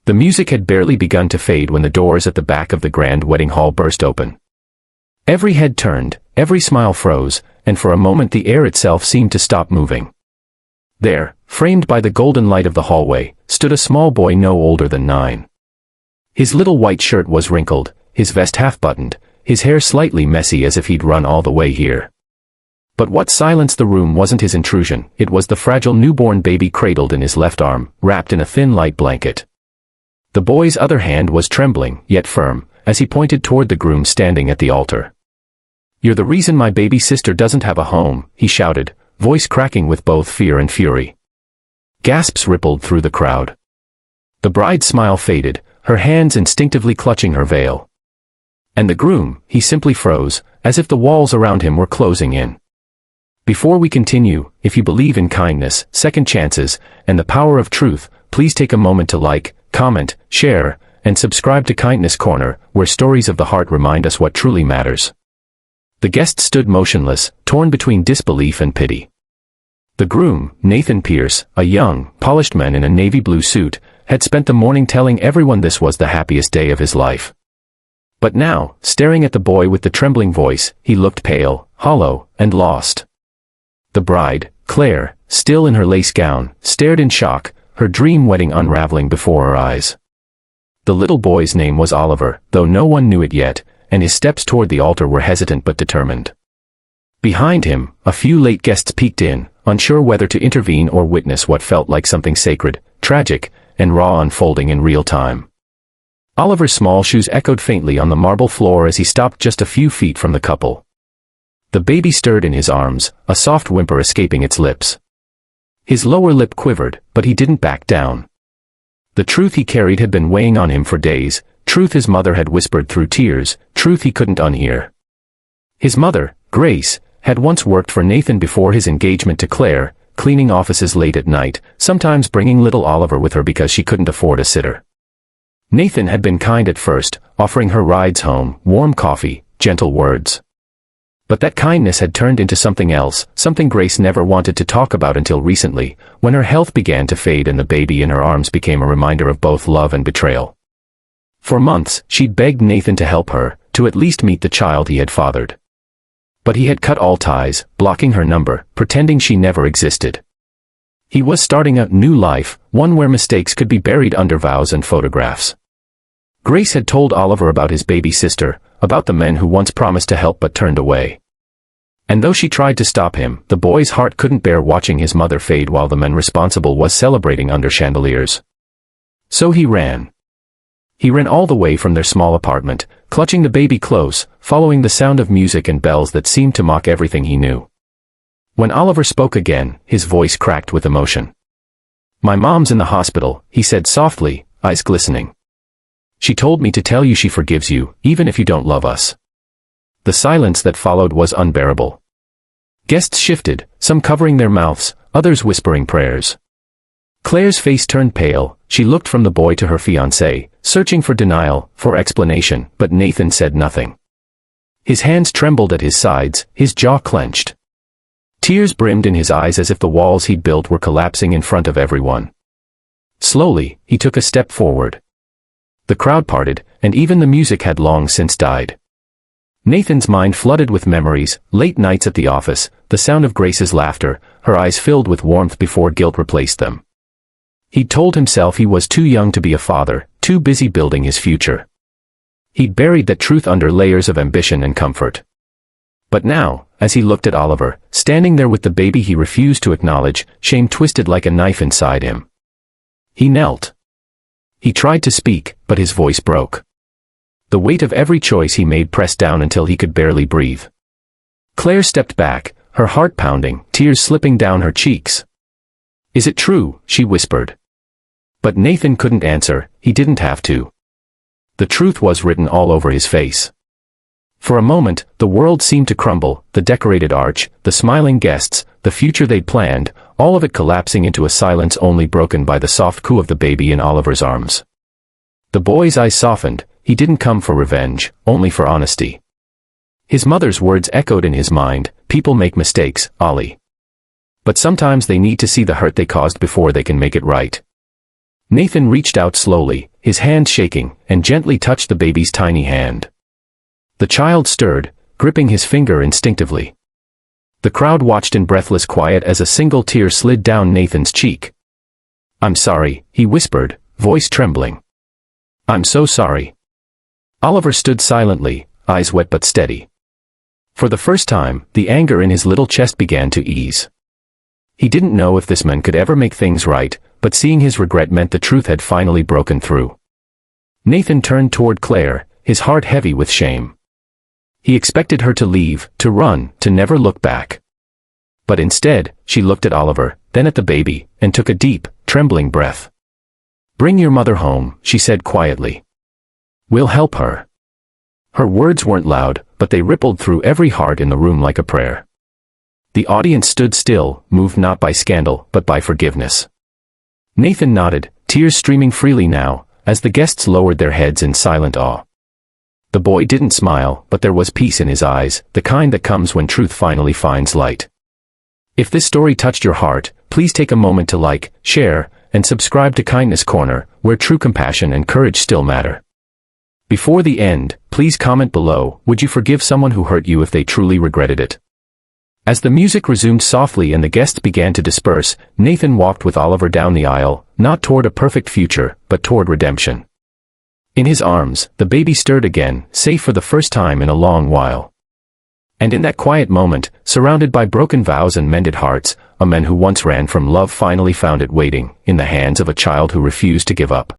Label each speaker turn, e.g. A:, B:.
A: The music had barely begun to fade when the doors at the back of the grand wedding hall burst open. Every head turned, every smile froze, and for a moment the air itself seemed to stop moving. There, framed by the golden light of the hallway, stood a small boy no older than 9. His little white shirt was wrinkled, his vest half-buttoned, his hair slightly messy as if he'd run all the way here. But what silenced the room wasn't his intrusion, it was the fragile newborn baby cradled in his left arm, wrapped in a thin light blanket. The boy's other hand was trembling, yet firm, as he pointed toward the groom standing at the altar. "You're the reason my baby sister doesn't have a home," he shouted, voice cracking with both fear and fury. Gasps rippled through the crowd. The bride's smile faded, her hands instinctively clutching her veil. And the groom, he simply froze, as if the walls around him were closing in. Before we continue, if you believe in kindness, second chances, and the power of truth, please take a moment to like, comment, share, and subscribe to Kindness Corner, where stories of the heart remind us what truly matters. The guest stood motionless, torn between disbelief and pity. The groom, Nathan Pierce, a young, polished man in a navy blue suit, had spent the morning telling everyone this was the happiest day of his life. But now, staring at the boy with the trembling voice, he looked pale, hollow, and lost. The bride, Claire, still in her lace gown, stared in shock, her dream wedding unraveling before her eyes. The little boy's name was Oliver, though no one knew it yet, and his steps toward the altar were hesitant but determined. Behind him, a few late guests peeked in, unsure whether to intervene or witness what felt like something sacred, tragic, and raw unfolding in real time. Oliver's small shoes echoed faintly on the marble floor as he stopped just a few feet from the couple. The baby stirred in his arms, a soft whimper escaping its lips. His lower lip quivered, but he didn't back down. The truth he carried had been weighing on him for days, truth his mother had whispered through tears, truth he couldn't unhear. His mother, Grace, had once worked for Nathan before his engagement to Claire, cleaning offices late at night, sometimes bringing little Oliver with her because she couldn't afford a sitter. Nathan had been kind at first, offering her rides home, warm coffee, gentle words. But that kindness had turned into something else, something Grace never wanted to talk about until recently, when her health began to fade and the baby in her arms became a reminder of both love and betrayal. For months, she'd begged Nathan to help her, to at least meet the child he had fathered. But he had cut all ties, blocking her number, pretending she never existed. He was starting a new life, one where mistakes could be buried under vows and photographs. Grace had told Oliver about his baby sister, about the men who once promised to help but turned away. And though she tried to stop him, the boy's heart couldn't bear watching his mother fade while the man responsible was celebrating under chandeliers. So he ran. He ran all the way from their small apartment, clutching the baby close, following the sound of music and bells that seemed to mock everything he knew. When Oliver spoke again, his voice cracked with emotion. "My mom's in the hospital," he said softly, eyes glistening. "She told me to tell you she forgives you, even if you don't love us." The silence that followed was unbearable. Guests shifted, some covering their mouths, others whispering prayers. Claire's face turned pale, she looked from the boy to her fiancé, searching for denial, for explanation, but Nathan said nothing. His hands trembled at his sides, his jaw clenched. Tears brimmed in his eyes as if the walls he'd built were collapsing in front of everyone. Slowly, he took a step forward. The crowd parted, and even the music had long since died. Nathan's mind flooded with memories, late nights at the office, the sound of Grace's laughter, her eyes filled with warmth before guilt replaced them. He'd told himself he was too young to be a father, too busy building his future. He'd buried that truth under layers of ambition and comfort. But now, as he looked at Oliver, standing there with the baby he refused to acknowledge, shame twisted like a knife inside him. He knelt. He tried to speak, but his voice broke. The weight of every choice he made pressed down until he could barely breathe. Claire stepped back, her heart pounding, tears slipping down her cheeks. "Is it true?" she whispered. But Nathan couldn't answer, he didn't have to. The truth was written all over his face. For a moment, the world seemed to crumble, the decorated arch, the smiling guests, the future they'd planned, all of it collapsing into a silence only broken by the soft coo of the baby in Oliver's arms. The boy's eyes softened, he didn't come for revenge, only for honesty. His mother's words echoed in his mind, "People make mistakes, Ollie. But sometimes they need to see the hurt they caused before they can make it right." Nathan reached out slowly, his hand shaking, and gently touched the baby's tiny hand. The child stirred, gripping his finger instinctively. The crowd watched in breathless quiet as a single tear slid down Nathan's cheek. "I'm sorry," he whispered, voice trembling. "I'm so sorry." Oliver stood silently, eyes wet but steady. For the first time, the anger in his little chest began to ease. He didn't know if this man could ever make things right, but seeing his regret meant the truth had finally broken through. Nathan turned toward Claire, his heart heavy with shame. He expected her to leave, to run, to never look back. But instead, she looked at Oliver, then at the baby, and took a deep, trembling breath. "Bring your mother home," she said quietly. "We'll help her." Her words weren't loud, but they rippled through every heart in the room like a prayer. The audience stood still, moved not by scandal, but by forgiveness. Nathan nodded, tears streaming freely now, as the guests lowered their heads in silent awe. The boy didn't smile, but there was peace in his eyes, the kind that comes when truth finally finds light. If this story touched your heart, please take a moment to like, share, and subscribe to Kindness Corner, where true compassion and courage still matter. Before the end, please comment below, would you forgive someone who hurt you if they truly regretted it? As the music resumed softly and the guests began to disperse, Nathan walked with Oliver down the aisle, not toward a perfect future, but toward redemption. In his arms, the baby stirred again, safe for the first time in a long while. And in that quiet moment, surrounded by broken vows and mended hearts, a man who once ran from love finally found it waiting, in the hands of a child who refused to give up.